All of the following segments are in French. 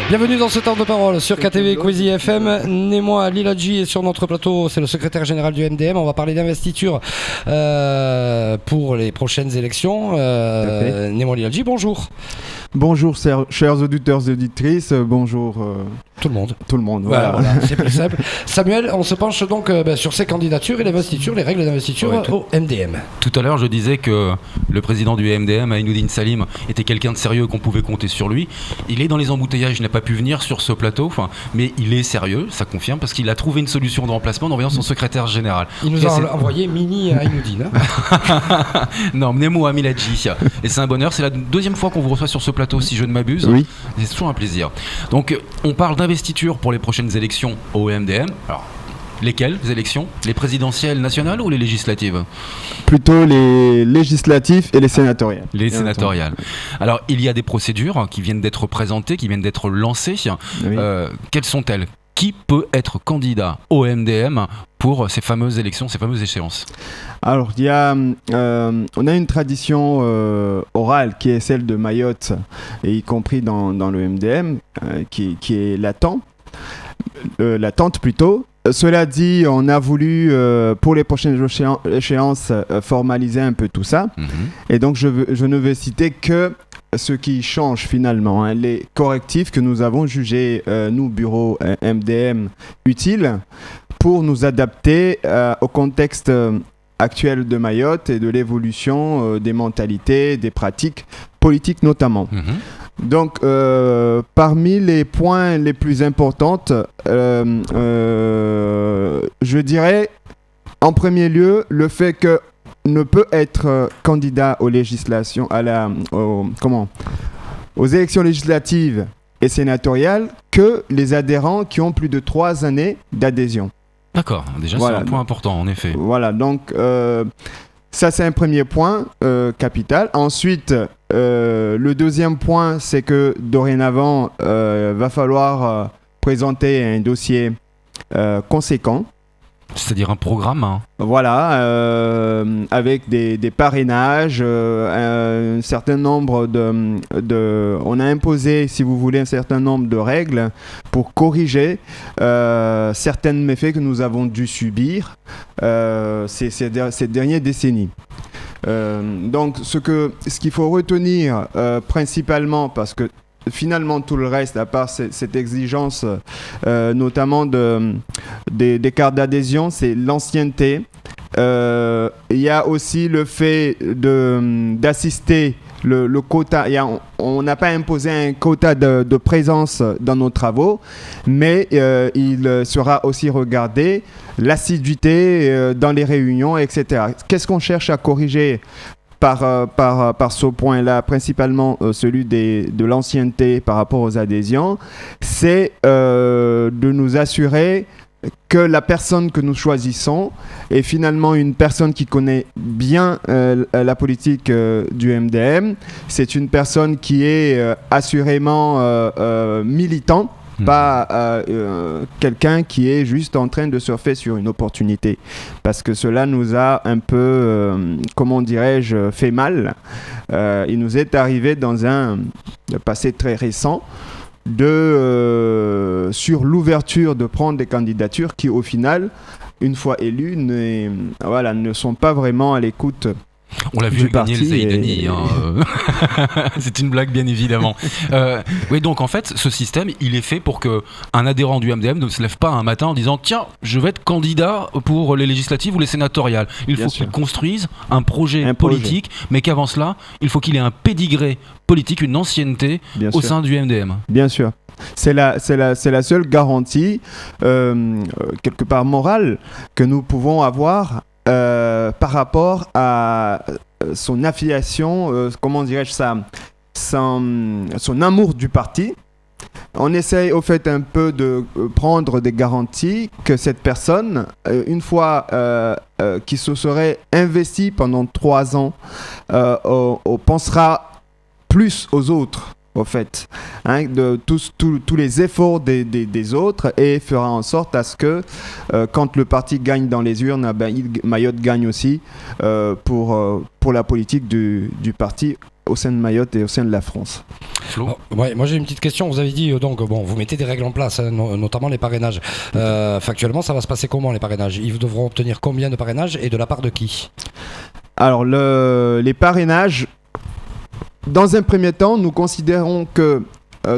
Bienvenue dans ce temps de parole sur KTV Quizy FM. Némois Liladji est sur notre plateau, c'est le secrétaire général du MDM. On va parler d'investiture pour les prochaines élections. Némois Liladji, bonjour. Bonjour chers auditeurs et auditrices, bonjour tout le monde. Tout le monde, voilà. C'est plus simple. Samuel, on se penche donc sur ces candidatures et l'investiture, les règles d'investiture au MDM. Tout à l'heure, je disais que le président du MDM, Aïnoudine Salim, était quelqu'un de sérieux, qu'on pouvait compter sur lui. Il est dans les embouteillages, il n'a pas pu venir sur ce plateau, mais il est sérieux, ça confirme, parce qu'il a trouvé une solution de remplacement en envoyant son secrétaire général. Il nous a envoyé mini Aïnoudine. Non, Némois Liladji. Et c'est un bonheur, c'est la deuxième fois qu'on vous reçoit sur ce plateau, si je ne m'abuse. Oui. C'est toujours un plaisir. Donc, on parle d'investiture pour les prochaines élections au MDM. Alors, lesquelles élections ? Les présidentielles nationales ou les législatives ? Plutôt les législatives et les sénatoriales. Les sénatoriales. Alors, il y a des procédures qui viennent d'être présentées, qui viennent d'être lancées. Oui. Quelles sont-elles ? Qui peut être candidat au MDM pour ces fameuses élections, ces fameuses échéances ? Alors, on a une tradition orale qui est celle de Mayotte, et y compris dans le MDM, qui est latente plutôt. Cela dit, on a voulu, pour les prochaines échéances, formaliser un peu tout ça. Et donc, je ne vais citer que ce qui change finalement, les correctifs que nous avons jugés, nous, bureau MDM, utiles pour nous adapter au contexte actuel de Mayotte et de l'évolution des mentalités, des pratiques politiques notamment. Donc, parmi les points les plus importants, je dirais en premier lieu le fait que ne peut être candidat aux législations, aux élections législatives et sénatoriales que les adhérents qui ont plus de 3 années d'adhésion. D'accord, déjà voilà, c'est un point important en effet. Voilà, donc ça c'est un premier point capital. Ensuite, le deuxième point, c'est que dorénavant, va falloir présenter un dossier conséquent. C'est-à-dire un programme Voilà, avec des parrainages, un certain nombre on a imposé, si vous voulez, un certain nombre de règles pour corriger certains méfaits que nous avons dû subir ces dernières décennies. Donc, ce qu'il faut retenir principalement, parce que finalement, tout le reste, à part cette exigence, notamment des cartes d'adhésion, c'est l'ancienneté. Il y a aussi le fait d'assister le quota. On n'a pas imposé un quota de présence dans nos travaux, mais il sera aussi regardé l'assiduité dans les réunions, etc. Qu'est-ce qu'on cherche à corriger par ce point-là, principalement celui de l'ancienneté par rapport aux adhésions, c'est de nous assurer que la personne que nous choisissons est finalement une personne qui connaît bien la politique du MDM. C'est une personne qui est assurément militante, pas quelqu'un qui est juste en train de surfer sur une opportunité. Parce que cela nous a un peu, comment dirais-je, fait mal. Il nous est arrivé dans un passé très récent sur l'ouverture de prendre des candidatures qui, au final, une fois élues, ne sont pas vraiment à l'écoute. On l'a vu gagner le Zaïdani. C'est une blague, bien évidemment. Oui, donc en fait, ce système, il est fait pour qu'un adhérent du MDM ne se lève pas un matin en disant « Tiens, je vais être candidat pour les législatives ou les sénatoriales ». Il faut qu'il construise un projet politique, mais qu'avant cela, il faut qu'il ait un pédigré politique, une ancienneté au sein du MDM. Bien sûr. C'est la seule garantie, quelque part morale, que nous pouvons avoir par rapport à son affiliation, comment dirais-je ça, son amour du parti. On essaye au fait un peu de prendre des garanties que cette personne, une fois qui se serait investie pendant 3 ans, pensera plus aux autres. Au fait, de tous les efforts des autres, et fera en sorte à ce que quand le parti gagne dans les urnes, Mayotte gagne aussi pour la politique du parti au sein de Mayotte et au sein de la France. Oh, ouais, moi j'ai une petite question. Vous avez dit vous mettez des règles en place, hein, notamment les parrainages. Factuellement, ça va se passer comment les parrainages? Ils devront obtenir combien de parrainages et de la part de qui? Alors les parrainages, dans un premier temps, nous considérons que,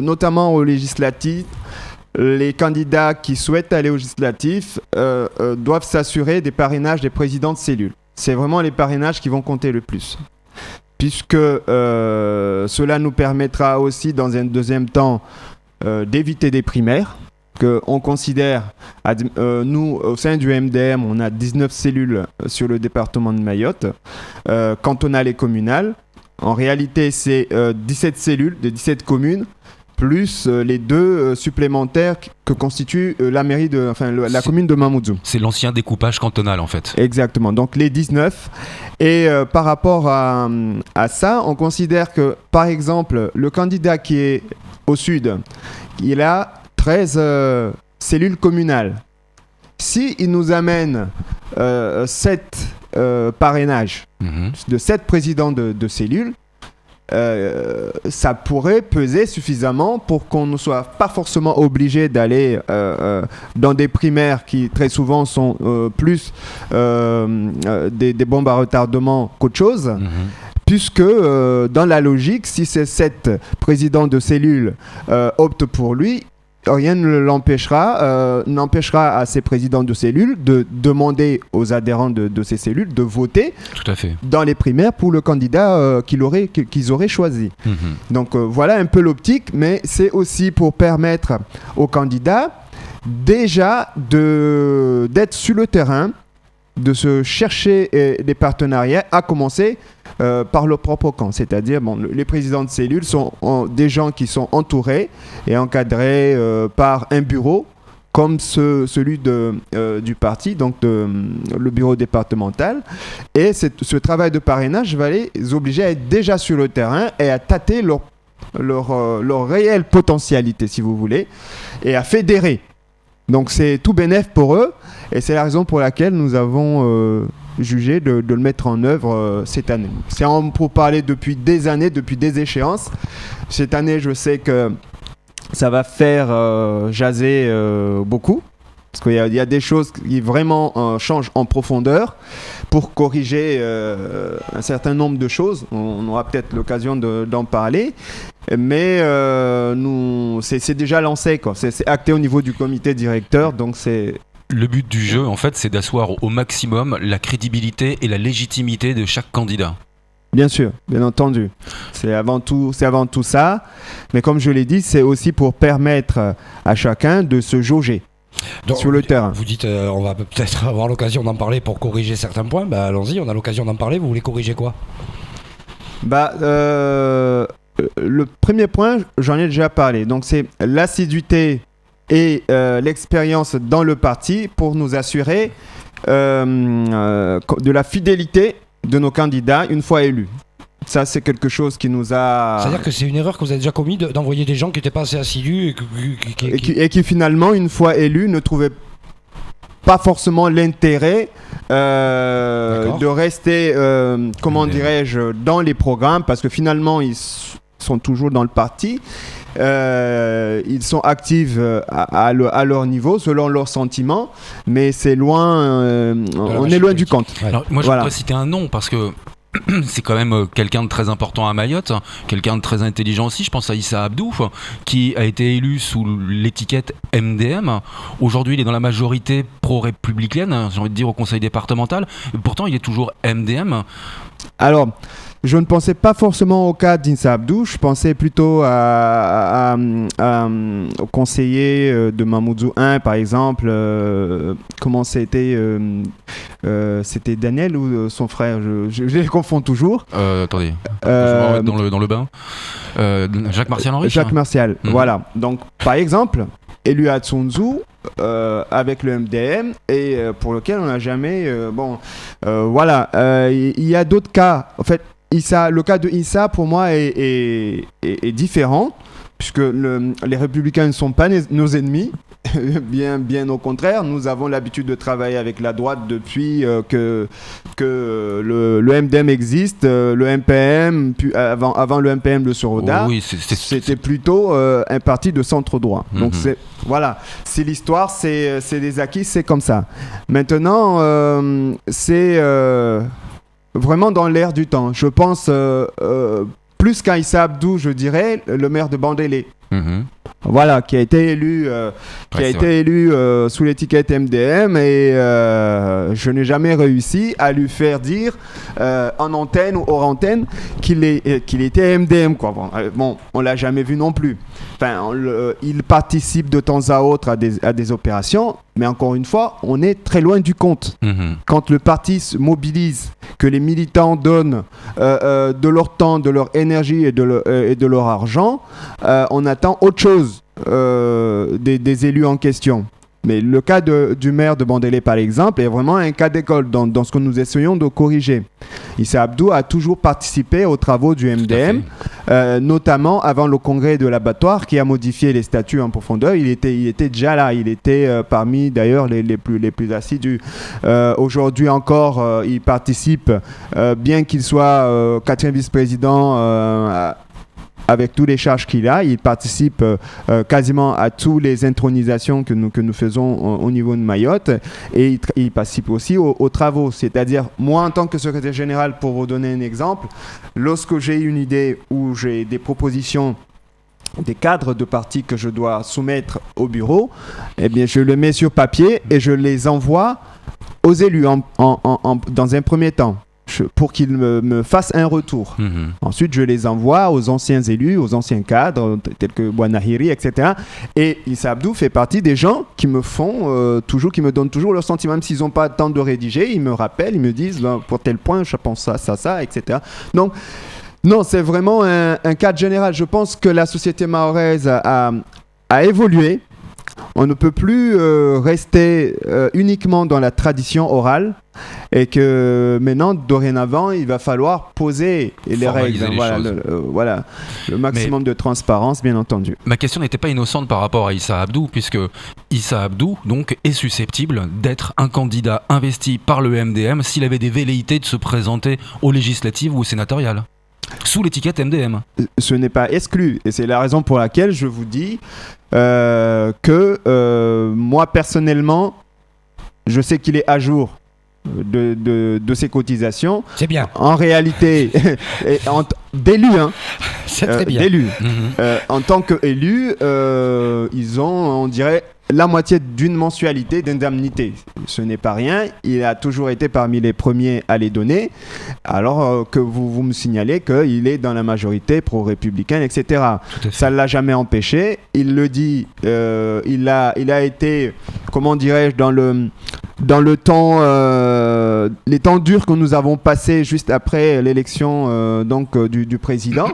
notamment aux législatives, les candidats qui souhaitent aller aux législatives doivent s'assurer des parrainages des présidents de cellules. C'est vraiment les parrainages qui vont compter le plus. Puisque cela nous permettra aussi, dans un deuxième temps, d'éviter des primaires. On considère, nous, au sein du MDM, on a 19 cellules sur le département de Mayotte, cantonales et communales. En réalité, c'est 17 cellules de 17 communes, plus les 2 supplémentaires que constitue la commune de Mamoudzou. C'est l'ancien découpage cantonal en fait. Exactement, donc les 19. Et par rapport à ça, on considère que, par exemple, le candidat qui est au sud, il a 13 cellules communales. S'il nous amène 7 parrainages de 7 présidents de cellules, ça pourrait peser suffisamment pour qu'on ne soit pas forcément obligé d'aller dans des primaires qui très souvent sont plus des bombes à retardement qu'autre chose. Puisque dans la logique, si ces 7 présidents de cellules optent pour lui, rien ne n'empêchera à ces présidents de cellules de demander aux adhérents de ces cellules de voter Tout à fait. dans les primaires pour le candidat qu'ils auraient choisi. Donc voilà un peu l'optique, mais c'est aussi pour permettre aux candidats déjà d'être sur le terrain, de se chercher des partenariats, à commencer par leur propre camp. C'est-à-dire, les présidents de cellules sont des gens qui sont entourés et encadrés par un bureau, comme celui du parti, donc le bureau départemental. Et ce travail de parrainage va les obliger à être déjà sur le terrain et à tâter leur réelle potentialité, si vous voulez, et à fédérer. Donc c'est tout bénef pour eux, et c'est la raison pour laquelle nous avons jugé de le mettre en œuvre cette année. C'est pour parler depuis des années, depuis des échéances. Cette année, je sais que ça va faire jaser beaucoup, parce qu'il y a des choses qui vraiment changent en profondeur pour corriger un certain nombre de choses. On aura peut-être l'occasion d'en parler. Mais c'est déjà lancé, quoi. C'est acté au niveau du comité directeur, donc c'est... Le but du jeu, en fait, c'est d'asseoir au maximum la crédibilité et la légitimité de chaque candidat. Bien sûr, bien entendu. C'est avant tout ça. Mais comme je l'ai dit, c'est aussi pour permettre à chacun de se jauger. Donc, sur le terrain. Vous dites, on va peut-être avoir l'occasion d'en parler pour corriger certains points. Allons-y, on a l'occasion d'en parler. Vous voulez corriger quoi ? Le premier point, j'en ai déjà parlé. Donc, c'est l'assiduité et l'expérience dans le parti pour nous assurer de la fidélité de nos candidats une fois élus. Ça, c'est quelque chose qui nous a... C'est-à-dire que c'est une erreur que vous avez déjà commis d'envoyer des gens qui n'étaient pas assez assidus et qui finalement, une fois élus, ne trouvaient pas forcément l'intérêt de rester, dirais-je, dans les programmes, parce que finalement, ils sont toujours dans le parti. Ils sont actifs à leur niveau, selon leurs sentiments, mais c'est loin, on est loin du compte. Ouais. Alors, moi, je voudrais citer un nom, parce que c'est quand même quelqu'un de très important à Mayotte, quelqu'un de très intelligent aussi. Je pense à Issa Abdou, qui a été élu sous l'étiquette MDM. Aujourd'hui, il est dans la majorité pro-républicaine, j'ai envie de dire, au conseil départemental. Pourtant, il est toujours MDM. Alors, je ne pensais pas forcément au cas d'Issa Abdou, je pensais plutôt au conseiller de Mamoudzou 1, par exemple. Comment c'était c'était Daniel ou son frère, je les confonds toujours. Attendez, dans le bain. Jacques Martial-Henri. Jacques Martial, voilà. Donc, par exemple, élu à Tsunzu, avec le MDM, et pour lequel on n'a jamais... voilà. Il y a d'autres cas. En fait, le cas de Issa, pour moi, est différent, puisque les Républicains ne sont pas nos ennemis. Bien au contraire, nous avons l'habitude de travailler avec la droite depuis que le MDM existe, le MPM, puis avant le MPM, le Soroda, c'était plutôt un parti de centre droit. Donc c'est l'histoire, c'est des acquis, c'est comme ça. Maintenant, c'est vraiment dans l'air du temps. Je pense plus qu'à Issa Abdou, je dirais, le maire de Bandélé. Voilà, qui a été élu, sous l'étiquette MDM et je n'ai jamais réussi à lui faire dire en antenne ou hors antenne qu'il était MDM, quoi. Bon, on l'a jamais vu non plus. Enfin, il participe de temps à autre à des opérations, mais encore une fois, on est très loin du compte. Quand le parti se mobilise, que les militants donnent de leur temps, de leur énergie et de leur argent, on attend autre chose des élus en question. Mais le cas du maire de Bandélé, par exemple, est vraiment un cas d'école dans ce que nous essayons de corriger. Issa Abdou a toujours participé aux travaux du MDM, notamment avant le congrès de l'abattoir qui a modifié les statuts en profondeur. Il était déjà là, il était parmi d'ailleurs les plus assidus. Aujourd'hui encore, il participe, bien qu'il soit 4e vice-président avec toutes les charges qu'il a, il participe quasiment à toutes les intronisations que nous faisons au niveau de Mayotte et il participe aussi aux travaux. C'est-à-dire, moi en tant que secrétaire général, pour vous donner un exemple, lorsque j'ai une idée ou j'ai des propositions, des cadres de parti que je dois soumettre au bureau, eh bien je le mets sur papier et je les envoie aux élus dans un premier temps, pour qu'ils me fassent un retour. Ensuite, je les envoie aux anciens élus, aux anciens cadres, tels que Bouanahiri, etc. Et Issa Abdou fait partie des gens qui me font qui me donnent toujours leur sentiment, même s'ils n'ont pas le temps de rédiger, ils me rappellent, ils me disent, pour tel point, je pense ça, etc. Donc, non, c'est vraiment un cadre général. Je pense que la société mahoraise a évolué. On ne peut plus rester uniquement dans la tradition orale et que maintenant, dorénavant, il va falloir poser les règles. Le maximum de transparence, bien entendu. Ma question n'était pas innocente par rapport à Issa Abdou, puisque Issa Abdou donc, est susceptible d'être un candidat investi par le MDM s'il avait des velléités de se présenter aux législatives ou aux sénatoriales. Sous l'étiquette MDM. Ce n'est pas exclu. Et c'est la raison pour laquelle je vous dis que moi, personnellement, je sais qu'il est à jour de ses cotisations. C'est bien. En réalité, d'élu, hein. C'est très bien. D'élu. En tant qu'élu, ils ont, on dirait, la moitié d'une mensualité d'indemnité. Ce n'est pas rien. Il a toujours été parmi les premiers à les donner, alors que vous me signalez qu'il est dans la majorité pro-républicaine, etc. Ça ne l'a jamais empêché. Il le dit, il a été, comment dirais-je, dans le temps, les temps durs que nous avons passés juste après l'élection du président.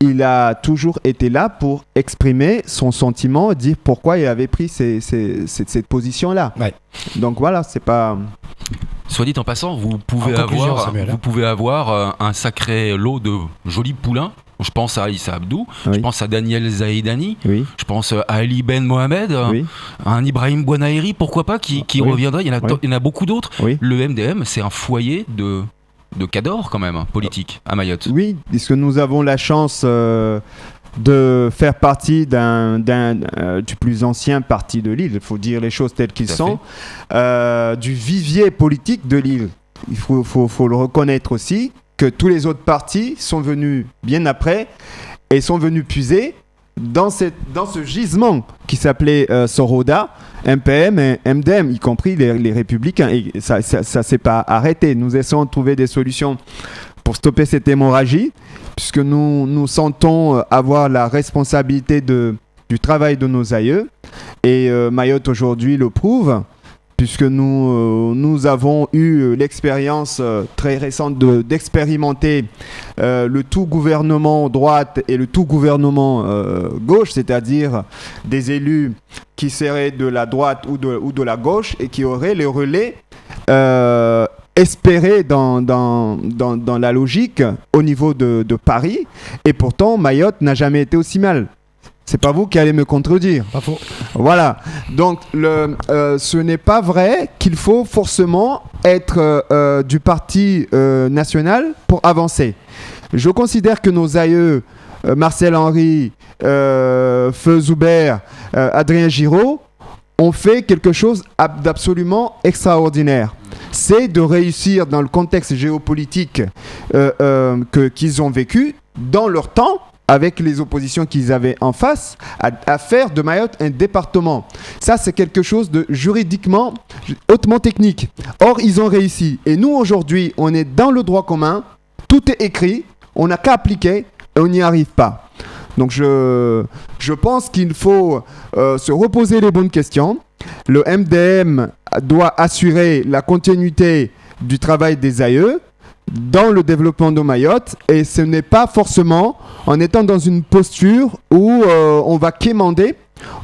Il a toujours été là pour exprimer son sentiment, dire pourquoi il avait pris cette position-là. Ouais. Donc voilà, c'est pas... Soit dit en passant, vous pouvez avoir un sacré lot de jolis poulains. Je pense à Issa Abdou, je pense à Daniel Zaïdani, je pense à Ali Ben Mohamed, à un Ibrahim Bouanahiri, pourquoi pas, qui reviendrait. Il y en a beaucoup d'autres. Le MDM, c'est un foyer de cadors quand même, politique, à Mayotte. Oui, puisque nous avons la chance de faire partie du plus ancien parti de l'île, il faut dire les choses telles qu'ils sont, du vivier politique de l'île. Il faut le reconnaître aussi, que tous les autres partis sont venus bien après et sont venus puiser dans ce gisement qui s'appelait Soroda, MPM et MDM, y compris les Républicains. Et ça ne s'est pas arrêté. Nous essayons de trouver des solutions pour stopper cette hémorragie, puisque nous sentons avoir la responsabilité du travail de nos aïeux. Et Mayotte aujourd'hui le prouve, puisque nous avons eu l'expérience très récente d'expérimenter le tout gouvernement droite et le tout gouvernement gauche, c'est-à-dire des élus qui seraient de la droite ou de la gauche et qui auraient les relais espérés dans la logique au niveau de Paris. Et pourtant, Mayotte n'a jamais été aussi mal. C'est pas vous qui allez me contredire. Pas faux. Voilà. Donc, ce n'est pas vrai qu'il faut forcément être du parti national pour avancer. Je considère que nos aïeux, Marcel Henry, Feu Zoubert, Adrien Giraud, ont fait quelque chose d'absolument extraordinaire. C'est de réussir dans le contexte géopolitique qu'ils ont vécu dans leur temps, avec les oppositions qu'ils avaient en face, à faire de Mayotte un département. Ça, c'est quelque chose de juridiquement hautement technique. Or, ils ont réussi. Et nous, aujourd'hui, on est dans le droit commun, tout est écrit, on n'a qu'à appliquer et on n'y arrive pas. Donc, je pense qu'il faut se reposer les bonnes questions. Le MDM doit assurer la continuité du travail des aïeux dans le développement de Mayotte, et ce n'est pas forcément en étant dans une posture où on va quémander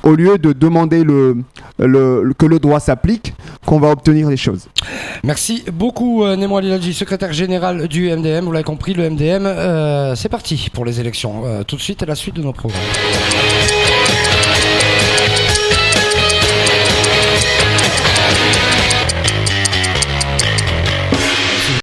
au lieu de demander que le droit s'applique, qu'on va obtenir les choses. Merci beaucoup Nemo Aliladji, secrétaire général du MDM. Vous l'avez compris, le MDM, c'est parti pour les élections. Tout de suite à la suite de nos programmes.